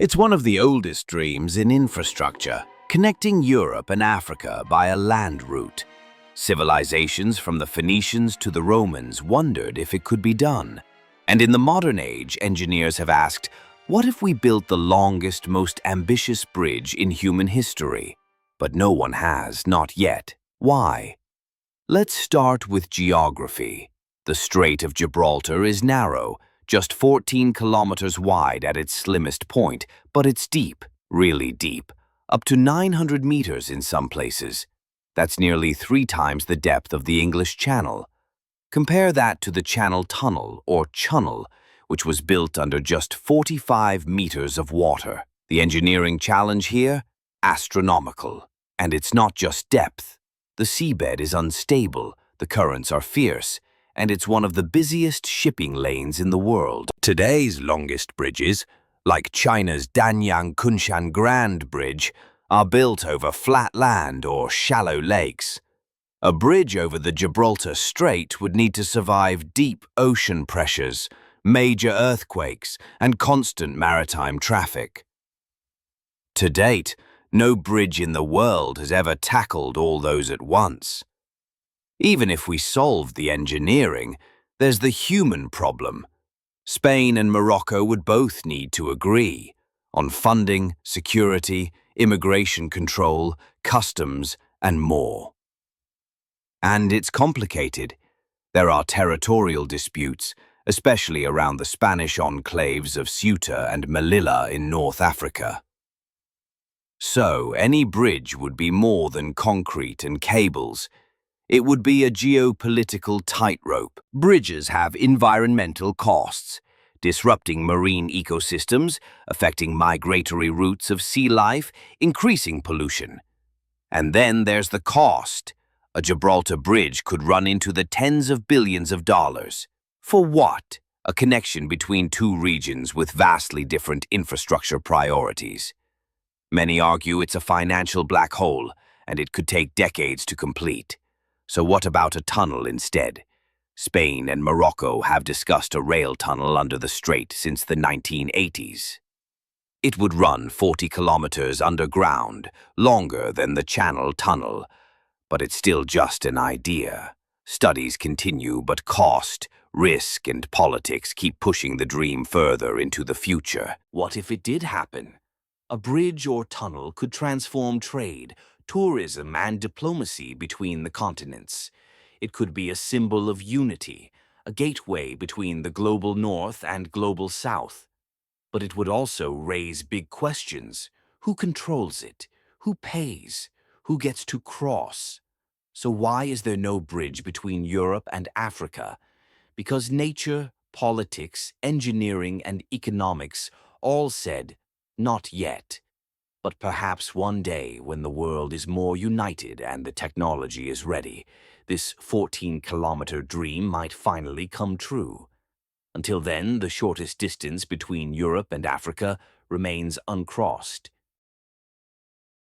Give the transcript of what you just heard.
It's one of the oldest dreams in infrastructure, connecting Europe and Africa by a land route. Civilizations from the Phoenicians to the Romans wondered if it could be done. And in the modern age, engineers have asked, what if we built the longest, most ambitious bridge in human history? But no one has, not yet. Why? Let's start with geography. The Strait of Gibraltar is narrow, just 14 kilometers wide at its slimmest point, but it's deep, really deep, up to 900 meters in some places. That's nearly 3 times the depth of the English Channel. Compare that to the Channel Tunnel, or Channel, which was built under just 45 meters of water. The engineering challenge here? Astronomical. And it's not just depth. The seabed is unstable, the currents are fierce, and it's one of the busiest shipping lanes in the world. Today's longest bridges, like China's Danyang Kunshan Grand Bridge, are built over flat land or shallow lakes. A bridge over the Gibraltar Strait would need to survive deep ocean pressures, major earthquakes, and constant maritime traffic. To date, no bridge in the world has ever tackled all those at once. Even if we solved the engineering, there's the human problem. Spain and Morocco would both need to agree on funding, security, immigration control, customs, and more. And it's complicated. There are territorial disputes, especially around the Spanish enclaves of Ceuta and Melilla in North Africa. So, any bridge would be more than concrete and cables. It would be a geopolitical tightrope. Bridges have environmental costs, disrupting marine ecosystems, affecting migratory routes of sea life, increasing pollution. And then there's the cost. A Gibraltar bridge could run into the tens of billions of dollars. For what? A connection between two regions with vastly different infrastructure priorities. Many argue it's a financial black hole, and it could take decades to complete. So what about a tunnel instead? Spain and Morocco have discussed a rail tunnel under the strait since the 1980s. It would run 40 kilometers underground, longer than the Channel Tunnel. But it's still just an idea. Studies continue, but cost, risk, and politics keep pushing the dream further into the future. What if it did happen? A bridge or tunnel could transform trade, tourism, and diplomacy between the continents. It could be a symbol of unity, a gateway between the global north and global south. But it would also raise big questions. Who controls it? Who pays? Who gets to cross? So why is there no bridge between Europe and Africa? Because nature, politics, engineering, and economics all said, not yet. But perhaps one day, when the world is more united and the technology is ready, this 14-kilometer dream might finally come true. Until then, the shortest distance between Europe and Africa remains uncrossed.